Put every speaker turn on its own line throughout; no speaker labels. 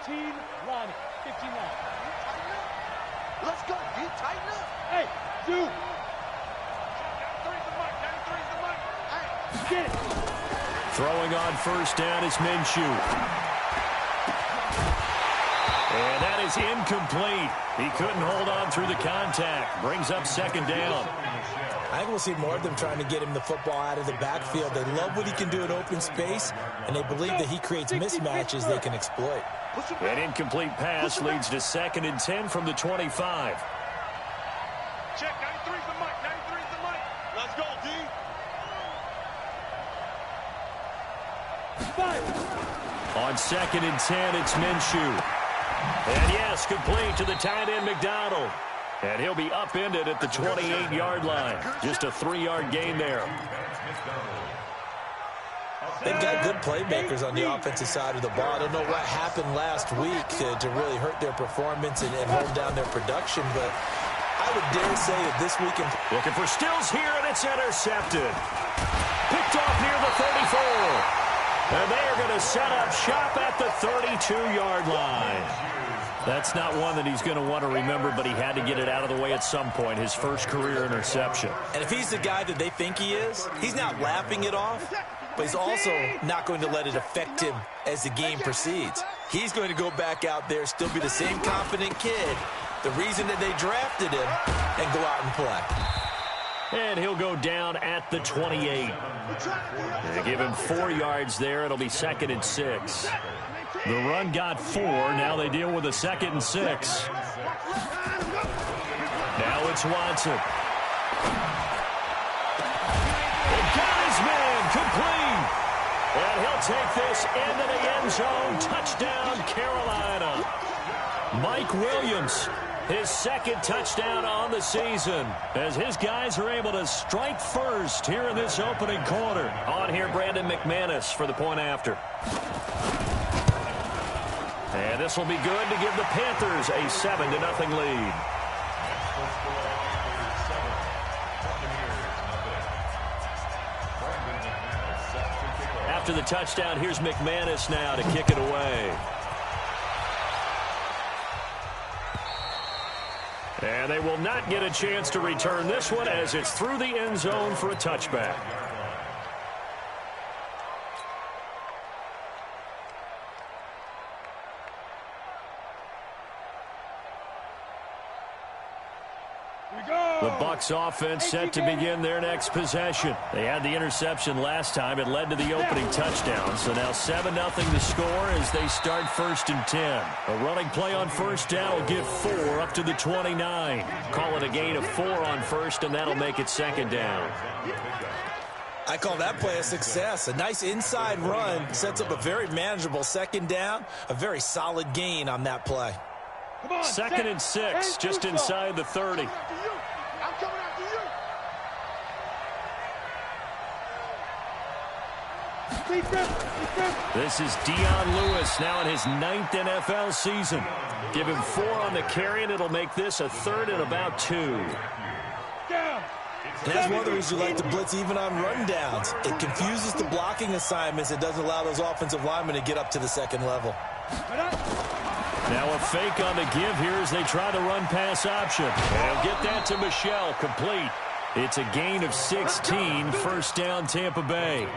15 line. 15 line.
Let's go. You tighten up.
Hey, dude.
93's the mic. 93's the mic. Hey.
Get it.
Throwing on first down is Minshew. And that is incomplete. He couldn't hold on through the contact. Brings up second down.
I think we'll see more of them trying to get him the football out of the backfield. They love what he can do in open space, and they believe that he creates mismatches they can exploit.
An incomplete pass leads to 2nd and 10 from the 25.
Check. 93's the mic. 93's the mic. Let's go, D.
On 2nd and 10, it's Minshew. And yes, complete to the tight end McDonald. And he'll be upended at the 28-yard line. Just a 3-yard gain there.
They've got good playmakers on the offensive side of the ball. I don't know what happened last week to really hurt their performance and hold down their production, but I would dare say that this weekend...
Looking for Stills here, and it's intercepted. Picked off near the 34. And they are going to set up shop at the 32-yard line. That's not one that he's going to want to remember, but he had to get it out of the way at some point, his first career interception.
And if he's the guy that they think he is, he's not laughing it off, but he's also not going to let it affect him as the game proceeds. He's going to go back out there, still be the same confident kid, the reason that they drafted him, and go out and play.
And he'll go down at the 28. They give him 4 yards there. It'll be 2nd and 6. The run got 4. Now they deal with a 2nd and 6. Now it's Watson. He got his man complete. And he'll take this into the end zone. Touchdown, Carolina. Mike Williams, his 2nd touchdown on the season, as his guys are able to strike first here in this opening quarter. On here, Brandon McManus for the point after. And this will be good to give the Panthers a 7-0 lead. After the touchdown, here's McManus now to kick it away. And they will not get a chance to return this one as it's through the end zone for a touchback. The Bucs offense set to begin their next possession. They had the interception last time. It led to the opening touchdown. So now 7-0 to score as they start 1st and 10. A running play on first down will give 4 up to the 29. Call it a gain of 4 on first, and that'll make it 2nd down.
I call that play a success. A nice inside run sets up a very manageable 2nd down. A very solid gain on that play.
2nd and 6, just inside the 30.
I'm coming after you.
This is Dion Lewis now in his 9th NFL season. Give him 4 on the carry, and it'll make this a 3rd and about 2.
And that's one of the reasons you like to blitz even on rundowns. It confuses the blocking assignments. It doesn't allow those offensive linemen to get up to the 2nd level.
Now a fake on the give here as they try the run-pass option. They'll get that to Michel, complete. It's a gain of 16, 1st down Tampa Bay.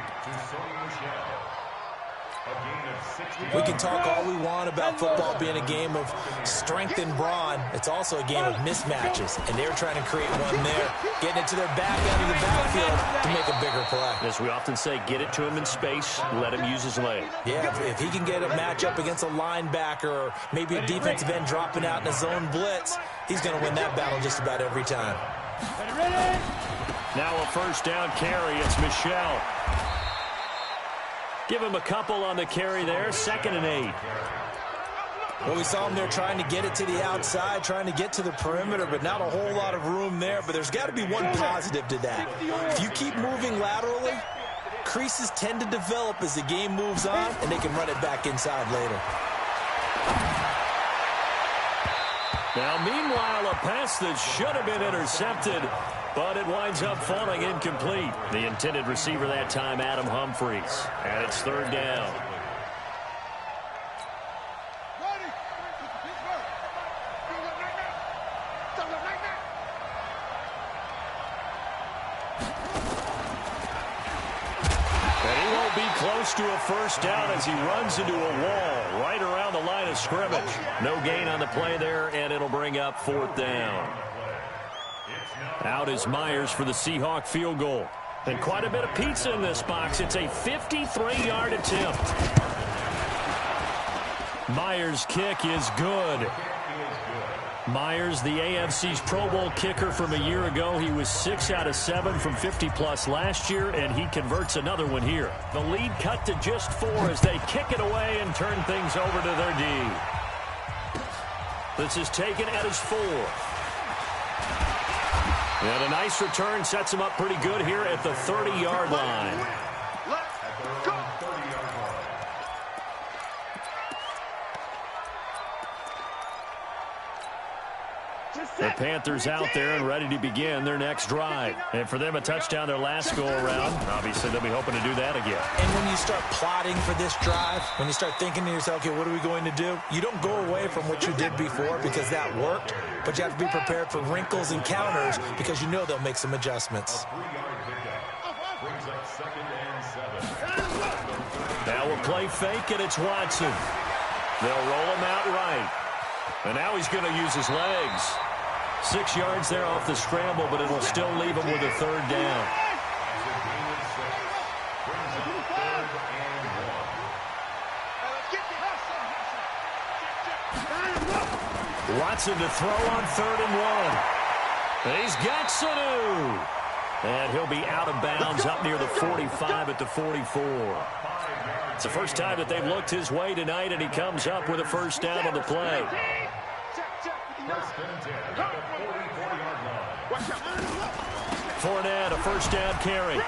We can talk all we want about football being a game of strength and brawn. It's also a game of mismatches, and they're trying to create one there, getting it to their back end of the backfield to make a bigger play.
As we often say, get it to him in space, let him use his leg.
Yeah, if he can get a matchup against a linebacker or maybe a defensive end dropping out in a zone blitz, he's going to win that battle just about every time.
Now a 1st down carry. It's Michel. Give him a couple on the carry there. 2nd and 8.
Well, we saw him there trying to get it to the outside, trying to get to the perimeter, but not a whole lot of room there. But there's got to be one positive to that. If you keep moving laterally, creases tend to develop as the game moves on, and they can run it back inside later.
Now, meanwhile, a pass that should have been intercepted, but it winds up falling incomplete. The intended receiver that time, Adam Humphries. And it's 3rd down. will be close to a first down as he runs into a wall right around the line of scrimmage. No gain on the play there, and it'll bring up 4th down. Out is Myers for the Seahawk field goal. And quite a bit of pizza in this box. It's a 53-yard attempt. Myers' kick is good. Myers, the AFC's Pro Bowl kicker from a year ago. He was 6 out of 7 from 50-plus last year, and he converts another one here. The lead cut to just 4 as they kick it away and turn things over to their D. This is taken at his 4. And a nice return sets him up pretty good here at the 30-yard line. The Panthers out there and ready to begin their next drive. And for them, a touchdown their last go-around. Obviously, they'll be hoping to do that again.
And when you start plotting for this drive, when you start thinking to yourself, okay, what are we going to do? You don't go away from what you did before because that worked, but you have to be prepared for wrinkles and counters because you know they'll make some adjustments.
Now we'll play fake, and it's Watson. They'll roll him out right. And now he's going to use his legs. 6 yards there off the scramble, but it'll still leave him with a 3rd down. Watson to throw on 3rd and 1. And he's got Sanu. And he'll be out of bounds up near the 45 at the 44. It's the first time that they've looked his way tonight, and he comes up with a first down on the play. Fournette, a first down carry.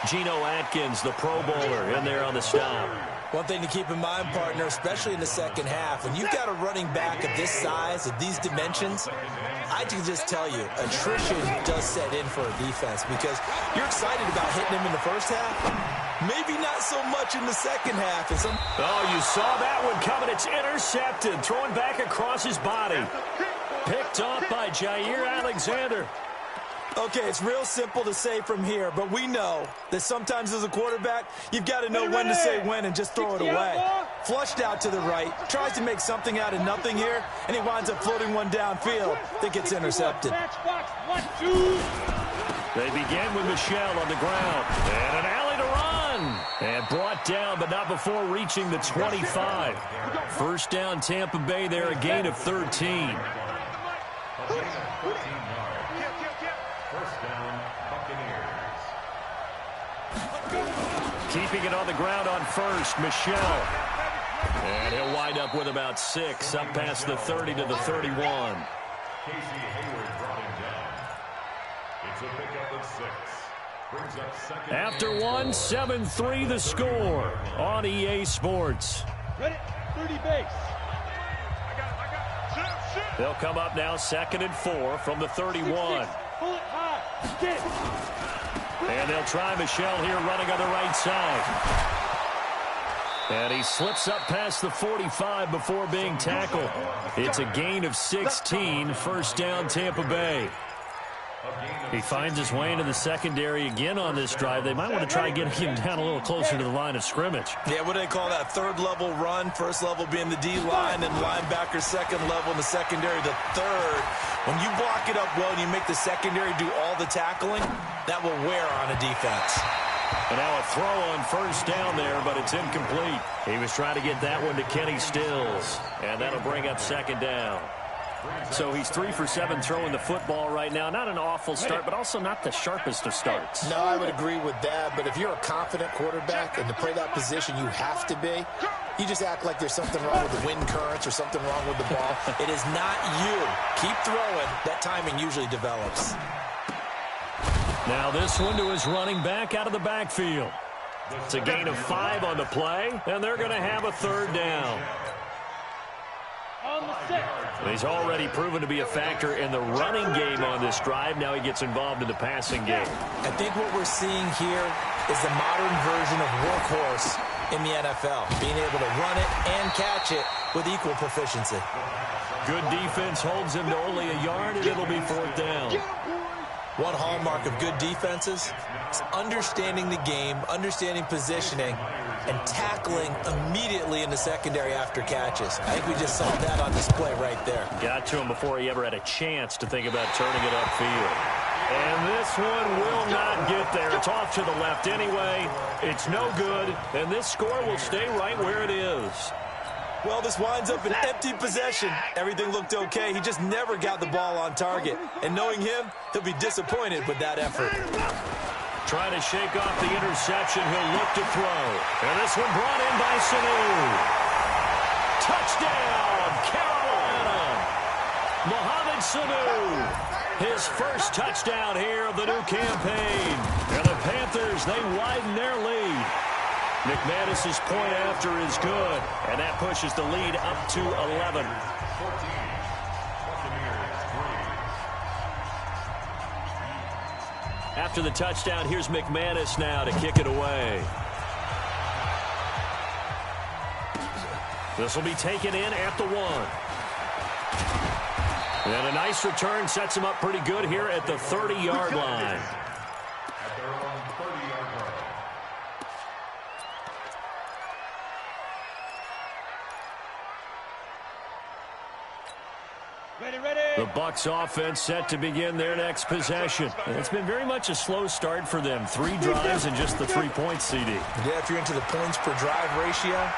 Geno Atkins, the Pro Bowler, in there on the stop.
One thing to keep in mind, partner, especially in the second half, when you've got a running back of this size, of these dimensions, I can just tell you, attrition does set in for a defense because you're excited about hitting him in the first half. Maybe not so much in the second half.
Oh, you saw that one coming. It's intercepted, thrown back across his body. Picked off by Jair Alexander.
Okay, it's real simple to say from here, but we know that sometimes as a quarterback, you've got to know when to say when and just throw it away. Flushed out to the right, tries to make something out of nothing here, and he winds up floating one downfield that gets intercepted.
They begin with Michel on the ground, and an alley to run. And brought down, but not before reaching the 25. First down, Tampa Bay there, a gain of 13. Keeping it on the ground on first, Michel. And he'll wind up with about 6, up past the 30 to the 31.
Casey Hayward brought him down. It's a pickup of 6. Brings up second.
After 1, 7-3 the score on EA Sports.
Ready, 30 base.
They'll come up now 2nd and 4 from the 31.
Pull it high. Get.
And they'll try Michel here running on the right side. And he slips up past the 45 before being tackled. It's a gain of 16, first down Tampa Bay. He finds his way into the secondary again on this drive. They might want to try getting him down a little closer to the line of scrimmage.
Yeah, what do they call that? 3rd level run, 1st level being the D-line, and linebacker 2nd level in the secondary, the 3rd. When you block it up well and you make the secondary do all the tackling, that will wear on a defense.
And now a throw on first down there, but it's incomplete. He was trying to get that one to Kenny Stills, and that'll bring up 2nd down. So he's 3 for 7 throwing the football right now. Not an awful start, but also not the sharpest of starts.
No, I would agree with that. But if you're a confident quarterback and to play that position you have to be, you just act like there's something wrong with the wind currents or something wrong with the ball.
It is not you. Keep throwing. That timing usually develops.
Now this one to his running back out of the backfield. It's a gain of 5 on the play, and they're going to have a 3rd down.
On the 6.
He's already proven to be a factor in the running game on this drive. Now he gets involved in the passing game.
I think what we're seeing here is the modern version of workhorse in the NFL, being able to run it and catch it with equal proficiency.
Good defense holds him to only a yard, and it'll be 4th down.
One hallmark of good defenses is understanding the game, understanding positioning, and tackling immediately in the secondary after catches. I think we just saw that on display right there.
Got to him before he ever had a chance to think about turning it upfield. And this one will not get there. It's off to the left anyway. It's no good, and this score will stay right where it is.
Well, this winds up an empty possession. Everything looked okay. He just never got the ball on target. And knowing him, he'll be disappointed with that effort.
Trying to shake off the interception. He'll look to throw. And this one brought in by Sanu. Touchdown, Carolina. Mohamed Sanu. His first touchdown here of the new campaign. And the Panthers, they widen their lead. McManus's point after is good, and that pushes the lead up to 11. After the touchdown, here's McManus now to kick it away. This will be taken in at the 1. And a nice return sets him up pretty good here at the 30-yard line. The Bucs offense set to begin their next possession. It's been very much a slow start for them. 3 drives and just the 3 points, CD.
Yeah, if you're into the points per drive ratio,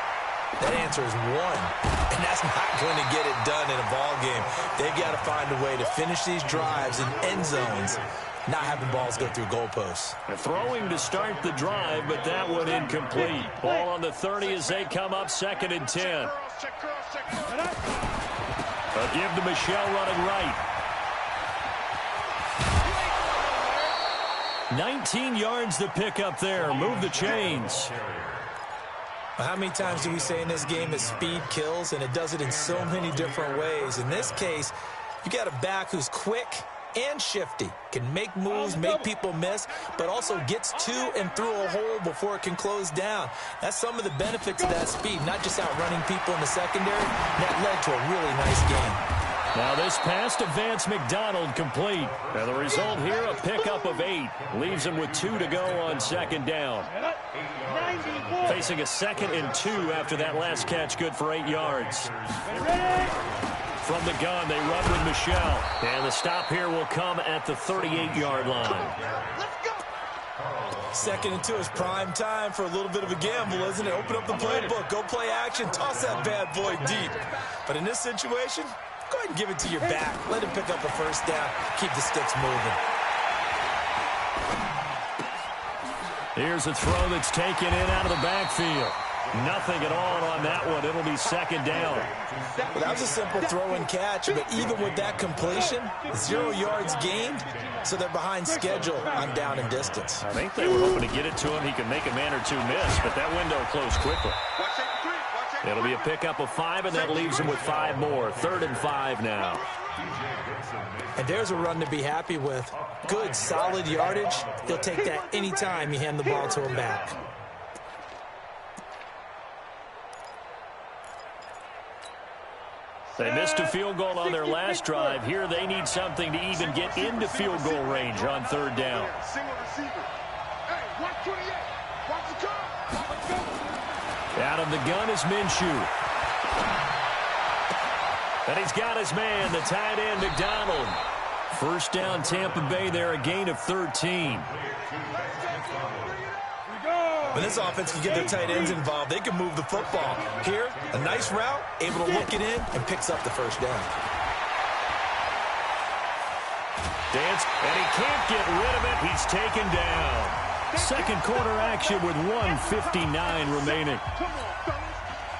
that answer is 1. And that's not going to get it done in a ball game. They've got to find a way to finish these drives in end zones, not having balls go through goalposts.
Throwing to start the drive, but that one incomplete. Ball on the 30 as they come up 2nd and 10. A give to Michel running right. 19 yards to pick up there. Move the chains.
How many times do we say in this game that speed kills, and it does it in so many different ways? In this case, you got a back who's quick and shifty, can make moves, make people miss, but also gets to and through a hole before it can close down. That's some of the benefits of that speed, not just outrunning people in the secondary. That led to a really nice game.
Now this pass to Vance McDonald complete. And the result here, a pickup of 8. Leaves him with 2 to go on 2nd down. Facing a 2nd and 2 after that last catch, good for 8 yards. From the gun, they run with Michel. And the stop here will come at the 38-yard line.
2nd and 2 is prime time for a little bit of a gamble, isn't it? Open up the playbook, go play action, toss that bad boy deep. But in this situation, go ahead and give it to your back. Let him pick up a first down. Keep the sticks moving.
Here's a throw that's taken in out of the backfield. Nothing at all on that one. It'll be 2nd down.
Well, that was a simple throw and catch, but even with that completion, 0 yards gained, so they're behind schedule on down and distance.
I think they were hoping to get it to him. He could make a man or 2 miss, but that window closed quickly. It'll be a pickup of 5, and that leaves him with 5 more. 3rd and 5 now.
And there's a run to be happy with. Good, solid yardage. He'll take that anytime you hand the ball to him back.
They missed a field goal on their last drive. Here they need something to even get into field goal range on 3rd down. Out of the gun is Minshew. And he's got his man, the tight end, McDonald. First down, Tampa Bay there, a gain of 13.
When this offense can get their tight ends involved, they can move the football. Here, a nice route, able to look it in, and picks up the first down.
Dance, and he can't get rid of it. He's taken down. 2nd quarter action with 1:59 remaining.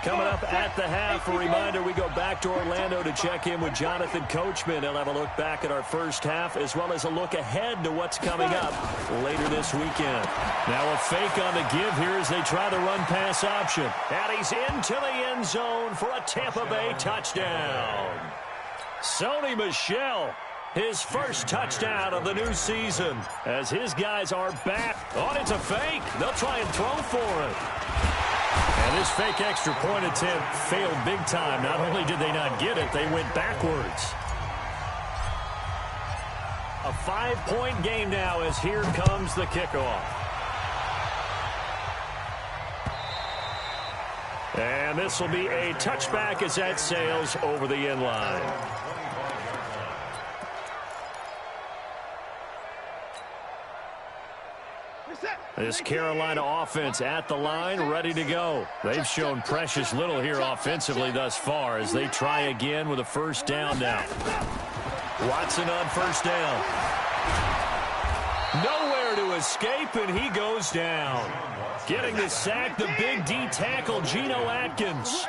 Coming up at the half, a reminder, we go back to Orlando to check in with Jonathan Coachman. He'll have a look back at our first half, as well as a look ahead to what's coming up later this weekend. Now a fake on the give here as they try the run-pass option. And he's into the end zone for a Tampa Bay touchdown. Sony Michel, his first touchdown of the new season, as his guys are back. Oh, it's a fake. They'll try and throw for it. And this fake extra point attempt failed big time. Not only did they not get it, they went backwards. A 5-point game now as here comes the kickoff. And this will be a touchback as that sails over the end line. This Carolina offense at the line, ready to go. They've shown precious little here offensively thus far as they try again with a first down now. Watson on first down. Nowhere to escape, and he goes down. Getting the sack, the big D tackle, Geno Atkins.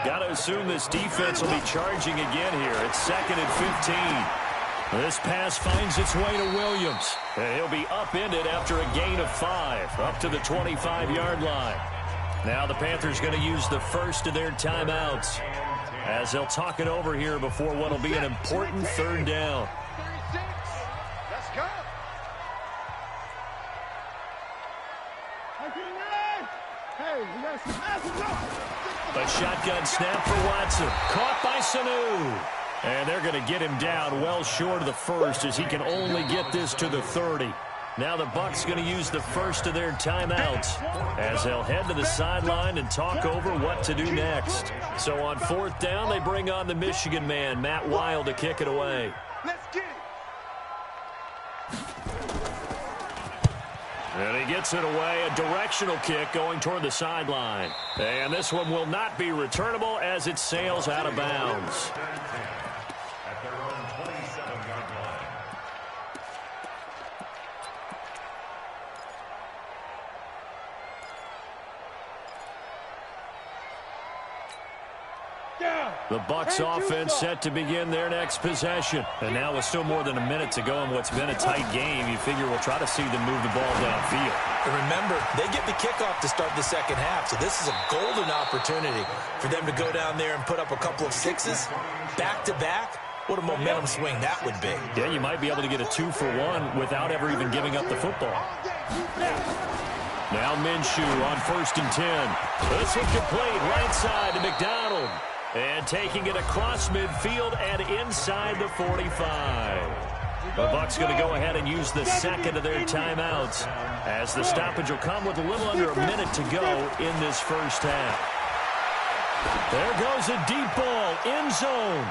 Got to assume this defense will be charging again here. It's 2nd and 15. This pass finds its way to Williams. And he'll be upended after a gain of 5, up to the 25-yard line. Now the Panthers going to use the first of their timeouts as they'll talk it over here before what will be an important third down.
Let's go.
A shotgun snap for Watson. Caught by Sanu. And they're going to get him down well short of the first as he can only get this to the 30. Now the Bucs going to use the first of their timeouts as they'll head to the sideline and talk over what to do next. So on 4th down, they bring on the Michigan man, Matt Wild, to kick it away.
Let's get it.
And he gets it away, a directional kick going toward the sideline. And this one will not be returnable as it sails out of bounds.
At their own 27-yard line.
The Bucs offense set to begin their next possession. And now with still more than a minute to go in what's been a tight game, you figure we'll try to see them move the ball downfield.
And remember, they get the kickoff to start the second half, so this is a golden opportunity for them to go down there and put up a couple of 6s back-to-back. What a momentum swing that would be.
Yeah, you might be able to get a 2-for-1 without ever even giving up the football. Now Minshew on 1st and 10. This one complete right side to McDonald. And taking it across midfield and inside the 45. The Bucs going to go ahead and use the second of their timeouts as the stoppage will come with a little under a minute to go in this first half. There goes a deep ball, end zone.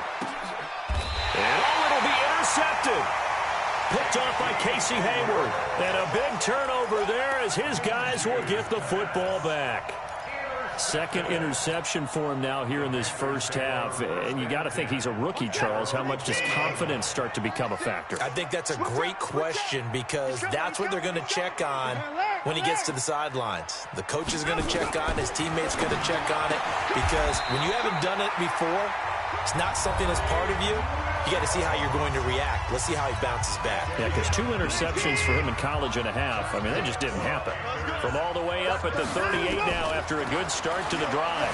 And it'll be intercepted. Picked off by Casey Hayward. And a big turnover there as his guys will get the football back. Second interception for him now here in this first half. And you got to think he's a rookie, Charles. How much does confidence start to become a factor?
I think that's a great question because that's what they're going to check on when he gets to the sidelines. The coach is going to check on, his teammates going to check on it because when you haven't done it before, it's not something that's part of you. You got to see how you're going to react. Let's see how he bounces back.
Yeah, because 2 interceptions for him in college and a half. I mean, that just didn't happen. From all the way up at the 38 now after a good start to the drive.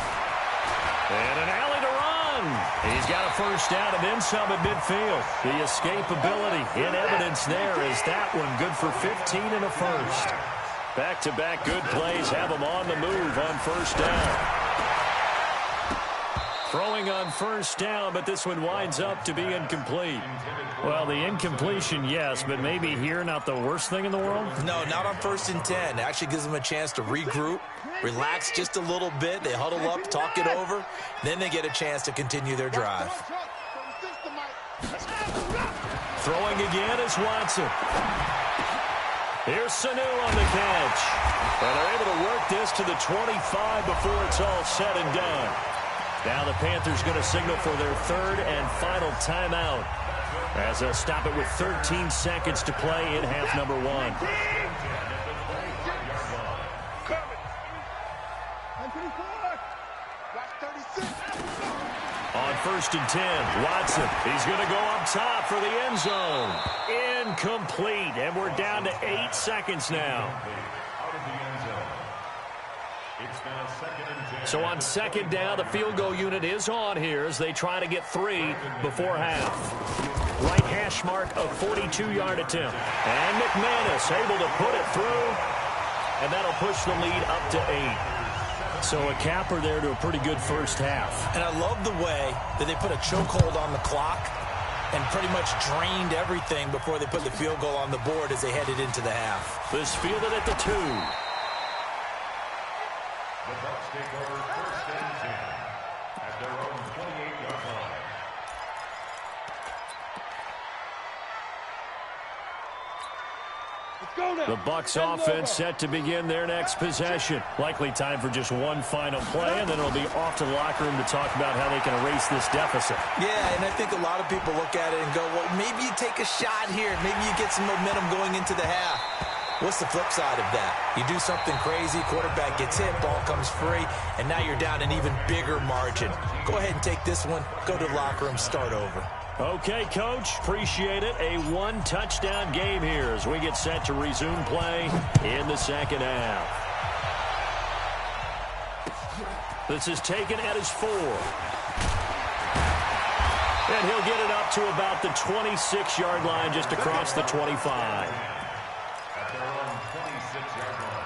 And an alley to run. He's got a first down and then some at midfield. The escapability in evidence there is that one good for 15 and a first. Back-to-back good plays have him on the move on first down. Throwing on first down, but this one winds up to be incomplete. Well, the incompletion, yes, but maybe here not the worst thing in the world?
No, not on 1st and 10. It actually gives them a chance to regroup, relax just a little bit. They huddle up, talk it over. Then they get a chance to continue their drive.
Throwing again is Watson. Here's Sanu on the catch. And they're able to work this to the 25 before it's all said and done. Now the Panthers going to signal for their third and final timeout as they'll stop it with 13 seconds to play in half number 1. On 1st and 10, Watson. He's going to go up top for the end zone. Incomplete, and we're down to 8 seconds now. So on 2nd down, the field goal unit is on here as they try to get 3 before half. Right hash mark, a 42-yard attempt. And McManus able to put it through, and that'll push the lead up to 8. So a capper there to a pretty good first half.
And I love the way that they put a chokehold on the clock and pretty much drained everything before they put the field goal on the board as they headed into the half.
This fielded at the 2.
The Bucs take over 1st and 10 at their own 28-yard line.
The Bucs offense set to begin their next possession. Likely time for just one final play, and then it'll be off to the locker room to talk about how they can erase this deficit.
Yeah, and I think a lot of people look at it and go, well, maybe you take a shot here. Maybe you get some momentum going into the half. What's the flip side of that? You do something crazy, quarterback gets hit, ball comes free, and now you're down an even bigger margin. Go ahead and take this one, go to the locker room, start over.
Okay, Coach, appreciate it. A one-touchdown game here as we get set to resume play in the second half. This is taken at his 4. And he'll get it up to about the 26-yard line just across the 25.
At their own 26-yard line.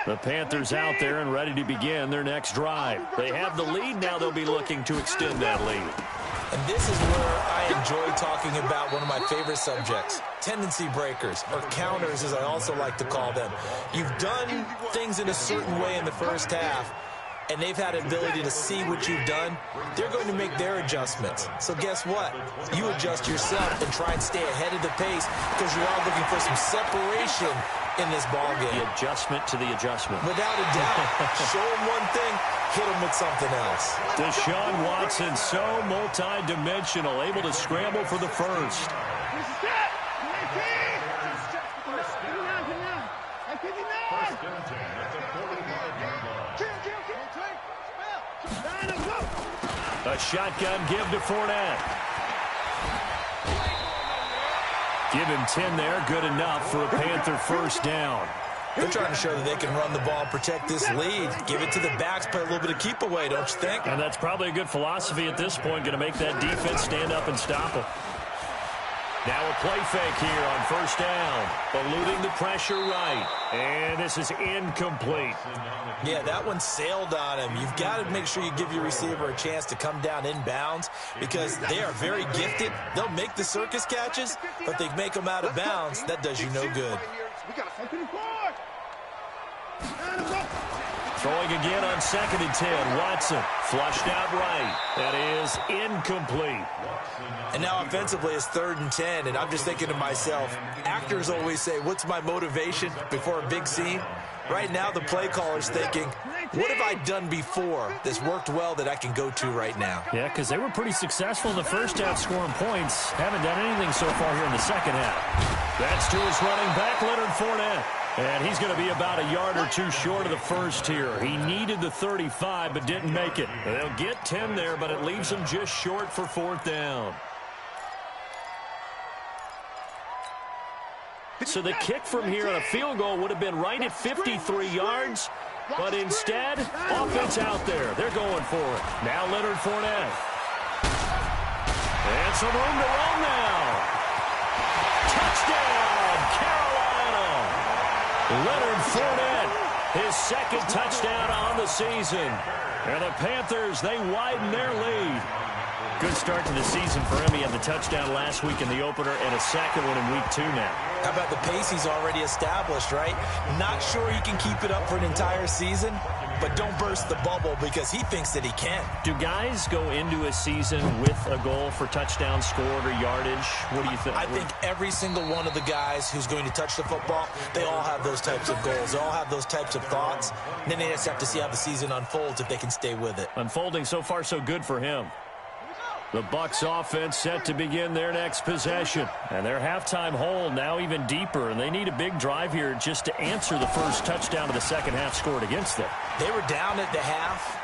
The Panthers out there and ready to begin their next drive. They have the lead. Now they'll be looking to extend that lead.
And this is where I enjoy talking about one of my favorite subjects, tendency breakers, or counters as I also like to call them. You've done things in a certain way in the first half, and they've had an ability to see what you've done. They're going to make their adjustments. So guess what? You adjust yourself and try and stay ahead of the pace because you are looking for some separation in this ball game.
The adjustment to the adjustment.
Without a doubt. Show them one thing, hit them with something else.
Deshaun Watson, so multi-dimensional, able to scramble for the first. A shotgun give to Fournette. Give him 10 there, good enough for a Panther first down.
They're trying to show that they can run the ball, protect this lead. Give it to the backs, play a little bit of keep away, don't you think?
And that's probably a good philosophy at this point, going to make that defense stand up and stop them. Now a play fake here on first down. Eluding the pressure right. And this is incomplete.
Yeah, that one sailed on him. You've got to make sure you give your receiver a chance to come down inbounds because they are very gifted. They'll make the circus catches, but they make them out of bounds. That does you no good.
Throwing again on 2nd and 10. Watson flushed out right. That is incomplete.
And now offensively it's 3rd and 10, and I'm just thinking to myself, actors always say, what's my motivation before a big scene? Right now the play caller's thinking, what have I done before that's worked well that I can go to right now?
Yeah, because they were pretty successful in the first half scoring points. Haven't done anything so far here in the second half. That's to his running back, Leonard Fournette. And he's going to be about a yard or two short of the first here. He needed the 35 but didn't make it. They'll get 10 there, but it leaves him just short for 4th down. So the kick from here on a field goal would have been right at 53 yards. But instead, offense out there. They're going for it. Now Leonard Fournette. And some room to run now. Touchdown, Carolina. Leonard Fournette, his 2nd touchdown on the season. And the Panthers, they widen their lead. Good start to the season for him. He had the touchdown last week in the opener and a second one in week 2 now.
How about the pace he's already established, right? Not sure he can keep it up for an entire season, but don't burst the bubble because he thinks that he can.
Do guys go into a season with a goal for touchdown scored or yardage? What do you think?
I think every single one of the guys who's going to touch the football, they all have those types of goals. They all have those types of thoughts. And then they just have to see how the season unfolds if they can stay with it.
Unfolding so far so good for him. The Bucs offense set to begin their next possession. And their halftime hole now even deeper. And they need a big drive here just to answer the first touchdown of the second half scored against them.
They were down at the half.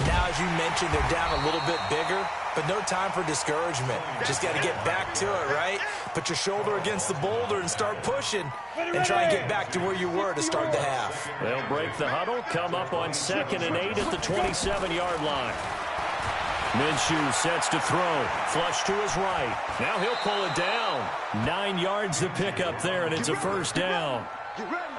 Now, as you mentioned, they're down a little bit bigger. But no time for discouragement. Just got to get back to it, right? Put your shoulder against the boulder and start pushing. And try and get back to where you were to start the half.
They'll break the huddle. Come up on 2nd and 8 at the 27-yard line. Minshew sets to throw. Flush to his right. Now he'll pull it down. 9 yards to pick up there, and it's a first down.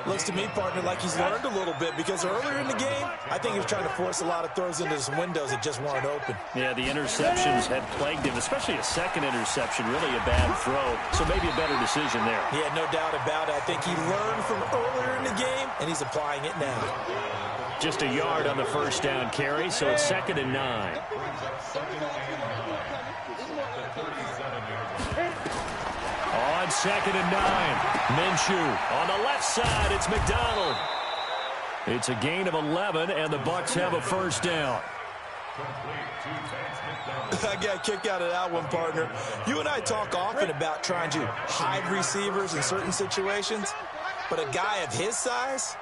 Looks to me, partner, like he's learned a little bit because earlier in the game, I think he was trying to force a lot of throws into some windows that just weren't open.
Yeah, the interceptions had plagued him, especially a second interception, really a bad throw. So maybe a better decision there.
Yeah, no doubt about it. I think he learned from earlier in the game, and he's applying it now.
Just a yard on the first down carry, so it's 2nd and 9. On 2nd and 9, Minshew on the left side. It's McDonald. It's a gain of 11, and the Bucs have a first down.
I got a kick out of that one, partner. You and I talk often about trying to hide receivers in certain situations, but a guy of his size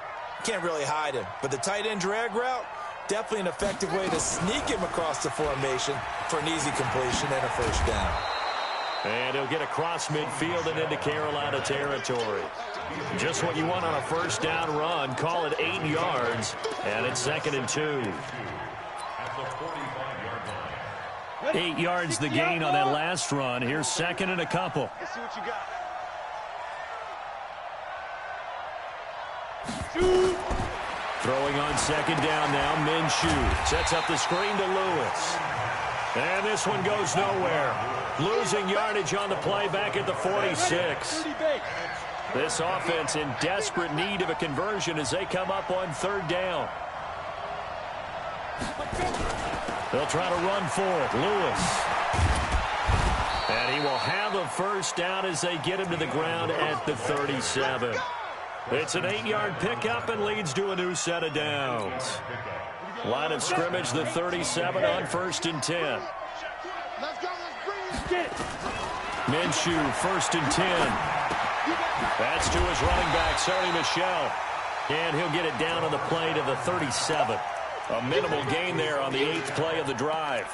can't really hide him. But the tight end drag route, definitely an effective way to sneak him across the formation for an easy completion and a first down.
And he'll get across midfield and into Carolina territory. Just what you want on a first down run. Call it 8 yards, and it's 2nd and 2. 8 yards the gain on that last run. Here's 2nd and a couple.
Let's see what you got.
Throwing on 2nd down now, Minshew sets up the screen to Lewis. And this one goes nowhere. Losing yardage on the play back at the 46. This offense in desperate need of a conversion as they come up on 3rd down. They'll try to run for it. Lewis. And he will have a first down as they get him to the ground at the 37. It's an 8-yard pickup and leads to a new set of downs. Line of scrimmage, the 37 on 1st and 10. Minshew, 1st and 10. That's to his running back, Sony Michel. And he'll get it down on the play to the 37. A minimal gain there on the 8th play of the drive.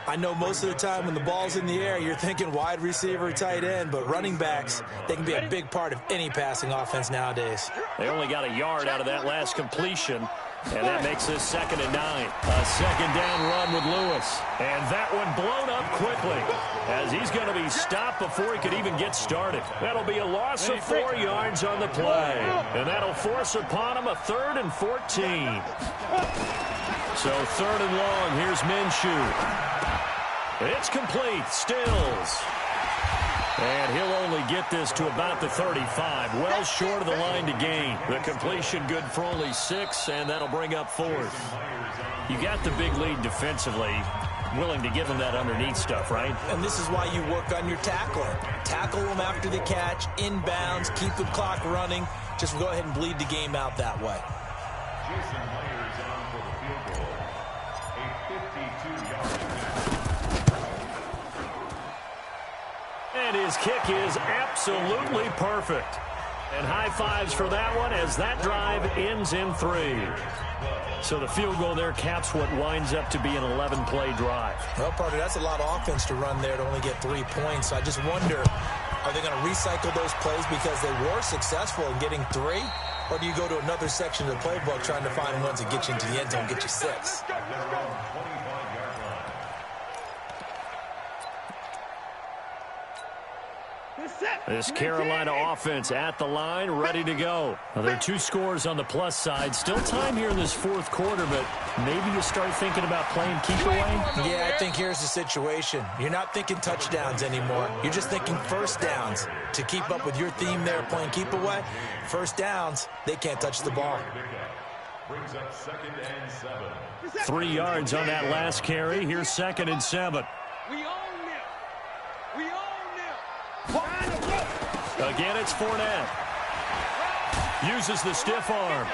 I know most of the time when the ball's in the air, you're thinking wide receiver, tight end, but running backs, they can be a big part of any passing offense nowadays.
They only got a yard out of that last completion, and that makes this 2nd and 9. A 2nd down run with Lewis. And that one blown up quickly as he's going to be stopped before he could even get started. That'll be a loss of 4 yards on the play. And that'll force upon him a 3rd and 14. So 3rd and long, here's Minshew. It's complete. Stills. And he'll only get this to about the 35. Well short of the line to gain. The completion good for only 6, and that'll bring up 4th. You got the big lead defensively. Willing to give them that underneath stuff, right?
And this is why you work on your tackling. Tackle them after the catch, inbounds, keep the clock running. Just go ahead and bleed the game out that way.
Jason Myers on for the field goal. A 52-yard
And his kick is absolutely perfect. And high fives for that one as that drive ends in 3. So the field goal there caps what winds up to be an 11-play drive.
Well, partner, that's a lot of offense to run there to only get 3 points. So I just wonder, are they going to recycle those plays because they were successful in getting 3? Or do you go to another section of the playbook trying to find ones that get you into the end zone and get you 6?
This Carolina offense at the line, ready to go. Now, there are 2 scores on the plus side. Still time here in this 4th quarter, but maybe you start thinking about playing keep away?
Yeah, I think here's the situation. You're not thinking touchdowns anymore. You're just thinking first downs. To keep up with your theme there, playing keep away, first downs, they can't touch the ball.
brings up 2nd and 7.
3 yards on that last carry. Here's 2nd and 7.
We own them. We own them.
Again, it's Fournette. Uses the stiff arm.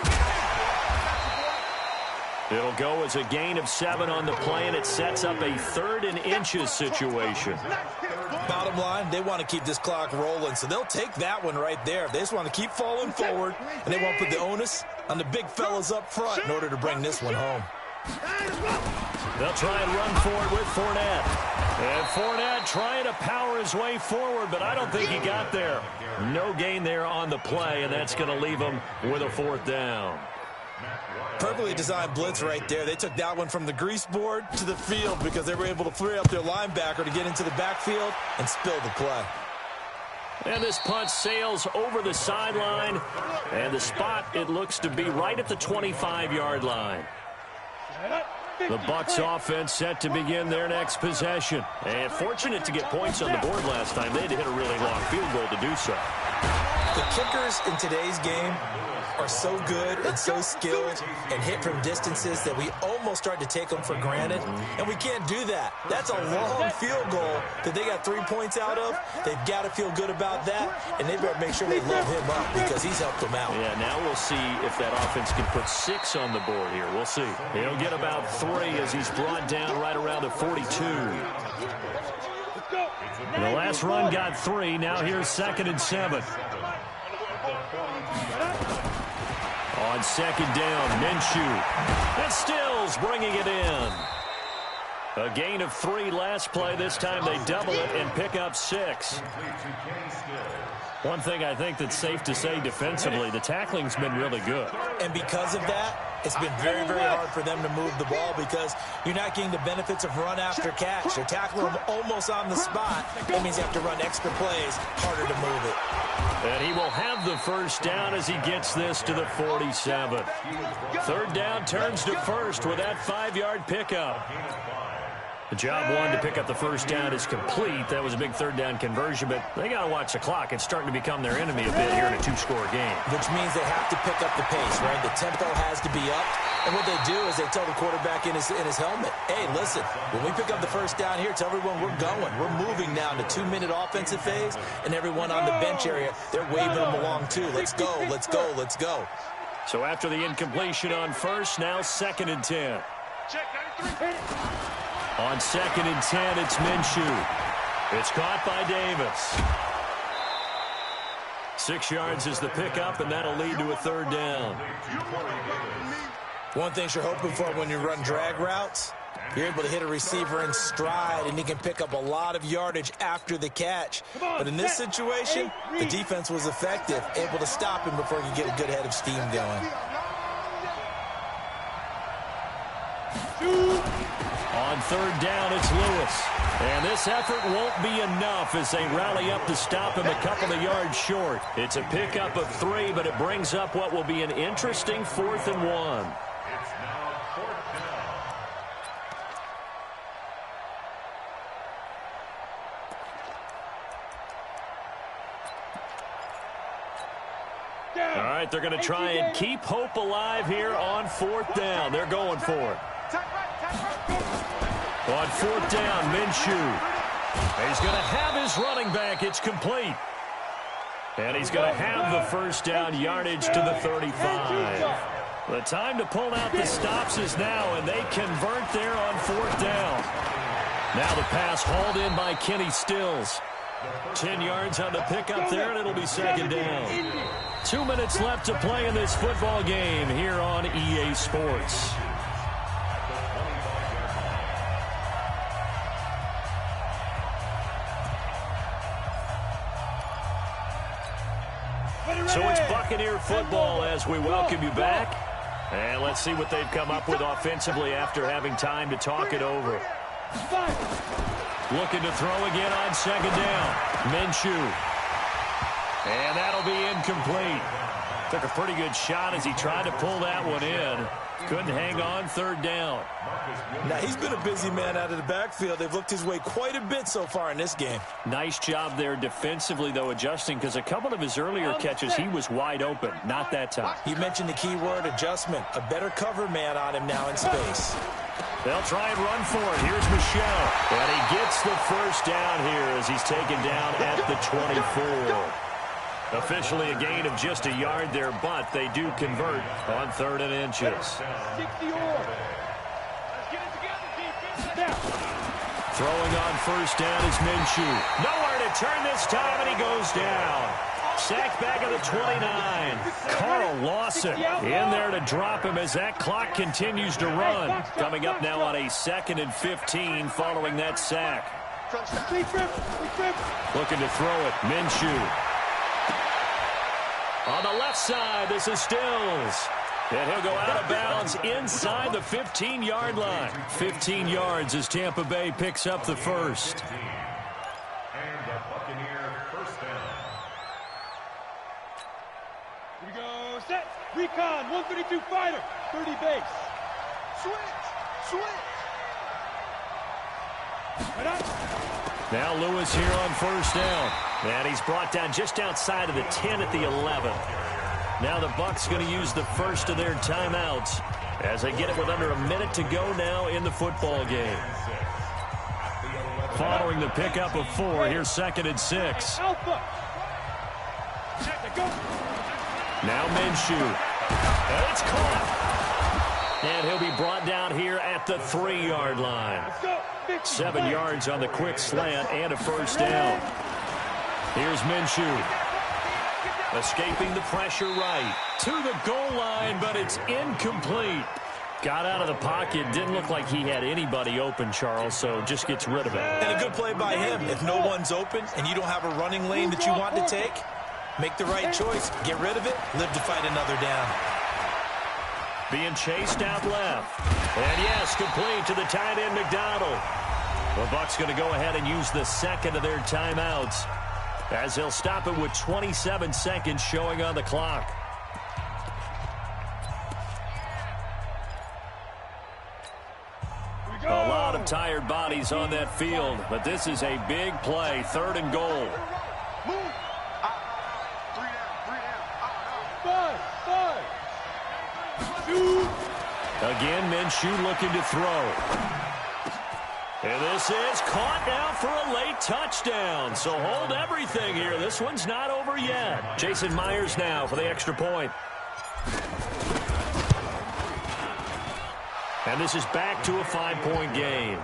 It'll go as a gain of 7 on the play, and it sets up a 3rd and inches situation.
Bottom line, they want to keep this clock rolling, so they'll take that one right there. They just want to keep falling forward, and they won't put the onus on the big fellas up front in order to bring this one home.
They'll try and run for it with Fournette. And Fournette trying to power his way forward, but I don't think he got there. No gain there on the play, and that's going to leave him with a 4th down.
Perfectly designed blitz right there. They took that one from the grease board to the field because they were able to free up their linebacker to get into the backfield and spill the play.
And this punt sails over the sideline. And the spot, it looks to be right at the 25-yard line. The Bucs offense set to begin their next possession. And fortunate to get points on the board last time. They had to hit a really long field goal to do so.
The kickers in today's game are so good and so skilled and hit from distances that we almost start to take them for granted, and we can't do that. That's a long field goal that they got 3 points out of. They've got to feel good about that, and they better make sure they load him up because he's helped them out.
Yeah, now we'll see if that offense can put 6 on the board here. We'll see. He'll get about 3 as he's brought down right around the 42. And the last run got 3. Now here's 2nd and 7. On 2nd down, Minshew. And Stills bringing it in. A gain of 3 last play. This time they double it and pick up 6. One thing I think that's safe to say defensively, the tackling's been really good.
And because of that, it's been very, very hard for them to move the ball because you're not getting the benefits of run after catch. You're tackling them almost on the spot. That means you have to run extra plays, harder to move it.
And he will have the first down as he gets this to the 47. 3rd down turns to 1st with that 5-yard pickup. The job one to pick up the first down is complete. That was a big 3rd down conversion, but they got to watch the clock. It's starting to become their enemy a bit here in a 2-score game.
Which means they have to pick up the pace, right? The tempo has to be up. And what they do is they tell the quarterback in his helmet, hey, listen, when we pick up the first down here, tell everyone we're going. We're moving now to 2-minute offensive phase, and everyone on the bench area, they're waving them along too. Let's go, let's go, let's go.
So after the incompletion on 1st, now 2nd and 10. On 2nd and 10, it's Minshew. It's caught by Davis. 6 yards is the pickup, and that'll lead to a 3rd down.
One thing you're hoping for when you run drag routes, you're able to hit a receiver in stride, and he can pick up a lot of yardage after the catch. But in this situation, the defense was effective, able to stop him before he could get a good head of steam going.
On 3rd down, it's Lewis. And this effort won't be enough as they rally up to stop him a couple of yards short. It's a pickup of 3, but it brings up what will be an interesting 4th and 1.
It's now 4th down.
All right, they're going to try and keep hope alive here on 4th down. They're going for it. On 4th down, Minshew. He's going to have his running back. It's complete. And he's going to have the first down yardage to the 35. The time to pull out the stops is now, and they convert there on 4th down. Now the pass hauled in by Kenny Stills. 10 yards on the pickup there, and it'll be 2nd down. 2 minutes left to play in this football game here on EA Sports. So it's Buccaneer football as we welcome you back. And let's see what they've come up with offensively after having time to talk it over. Looking to throw again on 2nd down. Minshew. And that'll be incomplete. Took a pretty good shot as he tried to pull that one in. Couldn't hang on 3rd down.
Now, he's been a busy man out of the backfield. They've looked his way quite a bit so far in this game.
Nice job there defensively, though, adjusting, because a couple of his earlier catches, he was wide open. Not that time.
You mentioned the key word, adjustment. A better cover man on him now in space.
They'll try and run for it. Here's Michelle. And he gets the first down here as he's taken down at the 24. Officially a gain of just a yard there, but they do convert on 3rd and inches. Throwing on 1st down is Minshew. Nowhere to turn this time, and he goes down. Sacked back at the 29. Carl Lawson in there to drop him as that clock continues to run. Coming up now on a 2nd and 15 following that sack. Looking to throw it, Minshew. On the left side, this is Stills. And he'll go out of bounds inside the 15-yard line. 15 yards as Tampa Bay picks up the first.
And the Buccaneer first down.
Here we go. Set. Recon. 132 fighter. 30 base. Switch. Right on.
Now Lewis here on first down. And he's brought down just outside of the 10 at the 11. Now the Bucs going to use the first of their timeouts as they get it with under a minute to go now in the football game. Following the pickup of 4, here's 2nd and 6.
Alpha. Check it. Go.
Now Minshew. And it's caught. And he'll be brought down here at the 3-yard line.
Let's go.
7 yards on the quick slant and a first down. Here's Minshew. Escaping the pressure right to the goal line, but it's incomplete. Got out of the pocket. Didn't look like he had anybody open, Charles, so just gets rid of it.
And a good play by him. If no one's open and you don't have a running lane that you want to take, make the right choice. Get rid of it. Live to fight another down.
Being chased out left. And yes, complete to the tight end, McDonald. The Bucs going to go ahead and use the second of their timeouts as they'll stop it with 27 seconds showing on the clock. A lot of tired bodies on that field, but this is a big play, 3rd and goal. Again, Minshew looking to throw. And this is caught now for a late touchdown. So hold everything here. This one's not over yet. Jason Myers now for the extra point. And this is back to a 5-point game.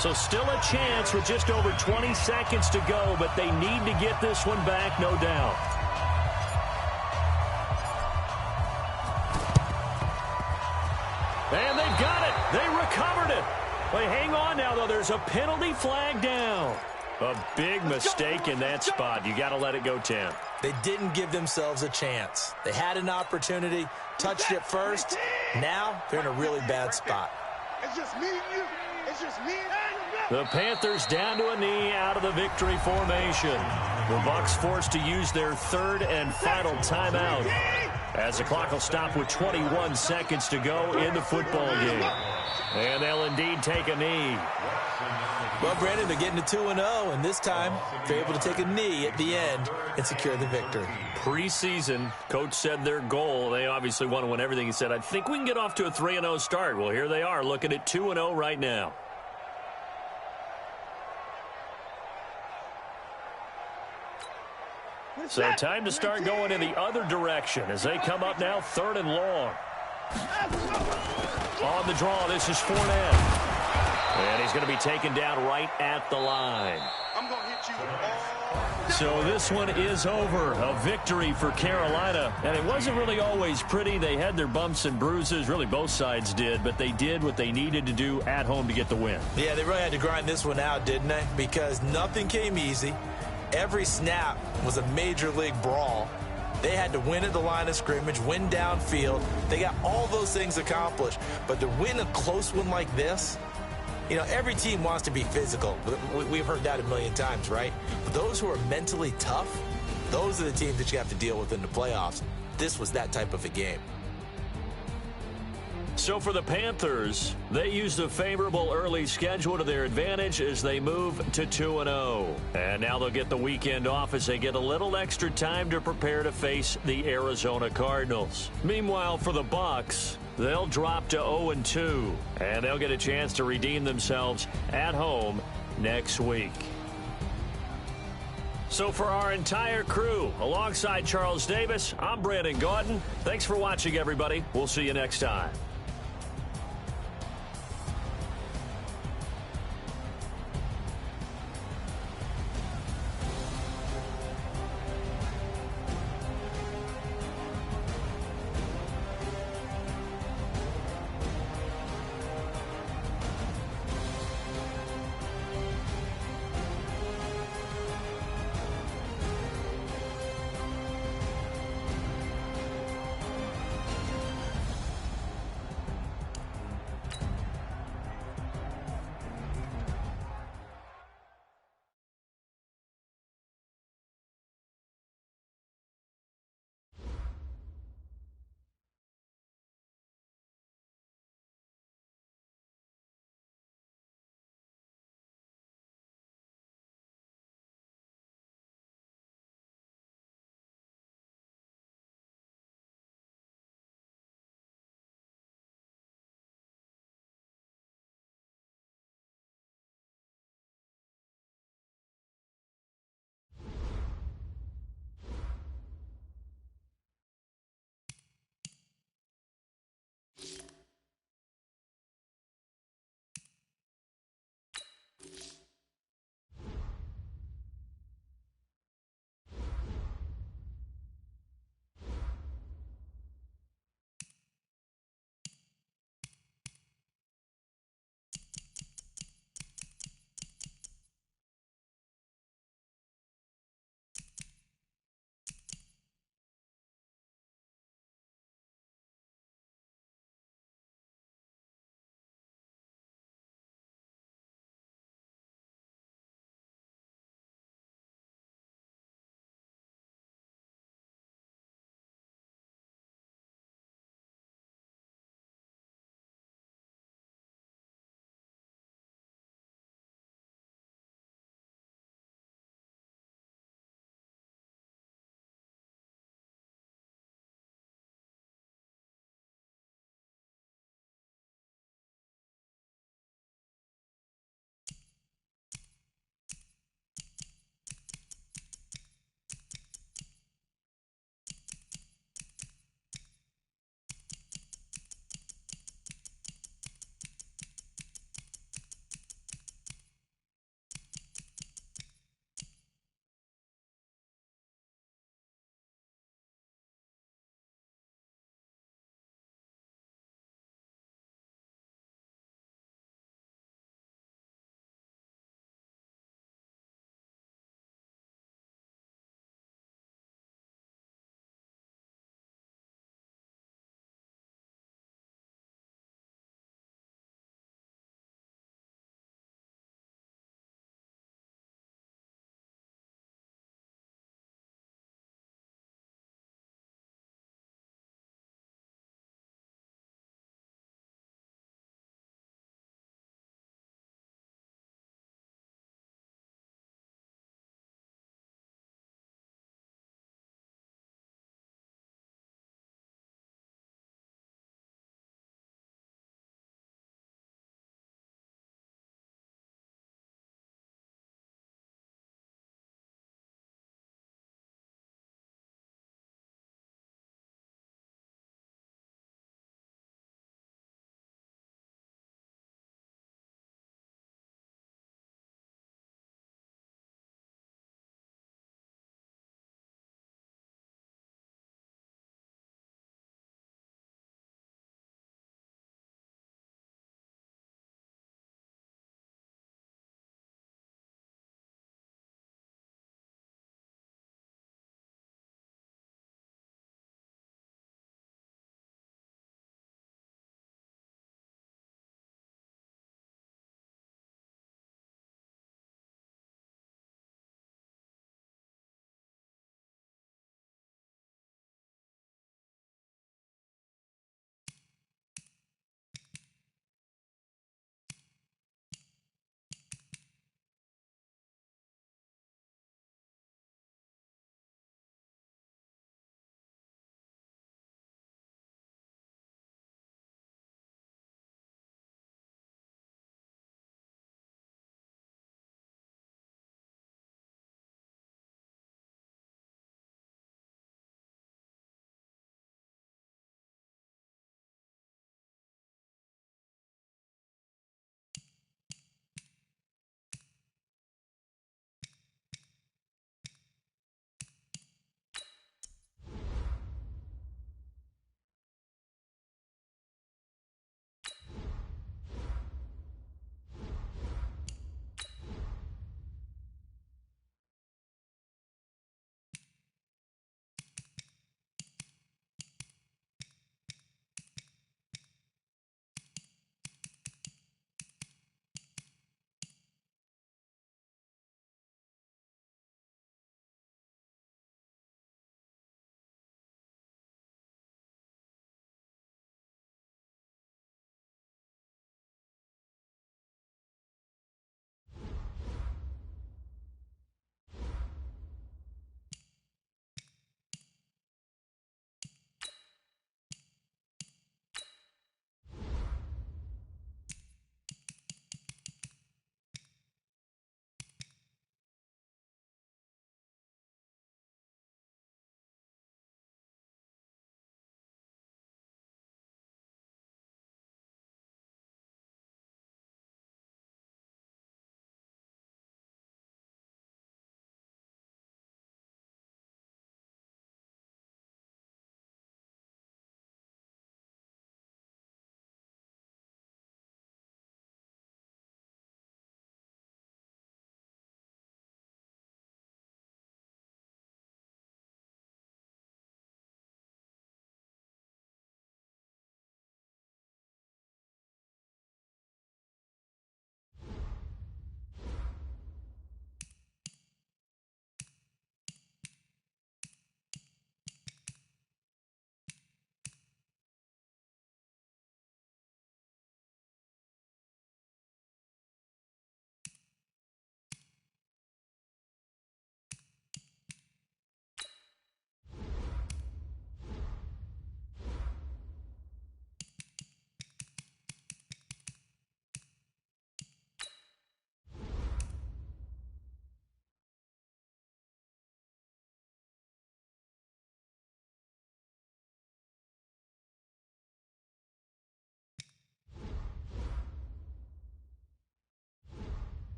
So still a chance with just over 20 seconds to go, but they need to get this one back, no doubt. And they've got it. They recovered it. They hang on now, though. There's a penalty flag down. A big mistake in that spot. You got to let it go, Tim.
They didn't give themselves a chance. They had an opportunity, touched it first. Now they're in a really bad spot.
It's just me and you. It's just me and you.
The Panthers down to a knee out of the victory formation. The Bucs forced to use their 3rd and final timeout as the clock will stop with 21 seconds to go in the football game. And they'll indeed take a knee.
Well, Brandon, they're getting to 2-0, and this time they're able to take a knee at the end and secure the victory.
Preseason, coach said their goal, they obviously want to win everything. He said, I think we can get off to a 3-0 start. Well, here they are looking at 2-0 right now. So time to start going in the other direction as they come up now 3rd and long. On the draw, this is Fournette. And he's going to be taken down right at the line.
I'm going to hit you.
So this one is over. A victory for Carolina. And it wasn't really always pretty. They had their bumps and bruises. Really, both sides did. But they did what they needed to do at home to get the win.
Yeah, they really had to grind this one out, didn't they? Because nothing came easy. Every snap was a major league brawl. They had to win at the line of scrimmage, win downfield. They got all those things accomplished. But to win a close one like this, you know, every team wants to be physical. We've heard that a million times, right? But those who are mentally tough, those are the teams that you have to deal with in the playoffs. This was that type of a game.
So for the Panthers, they used a favorable early schedule to their advantage as they move to 2-0. And now they'll get the weekend off as they get a little extra time to prepare to face the Arizona Cardinals. Meanwhile, for the Bucs, they'll drop to 0-2, and they'll get a chance to redeem themselves at home next week. So for our entire crew, alongside Charles Davis, I'm Brandon Gaudin. Thanks for watching, everybody. We'll see you next time.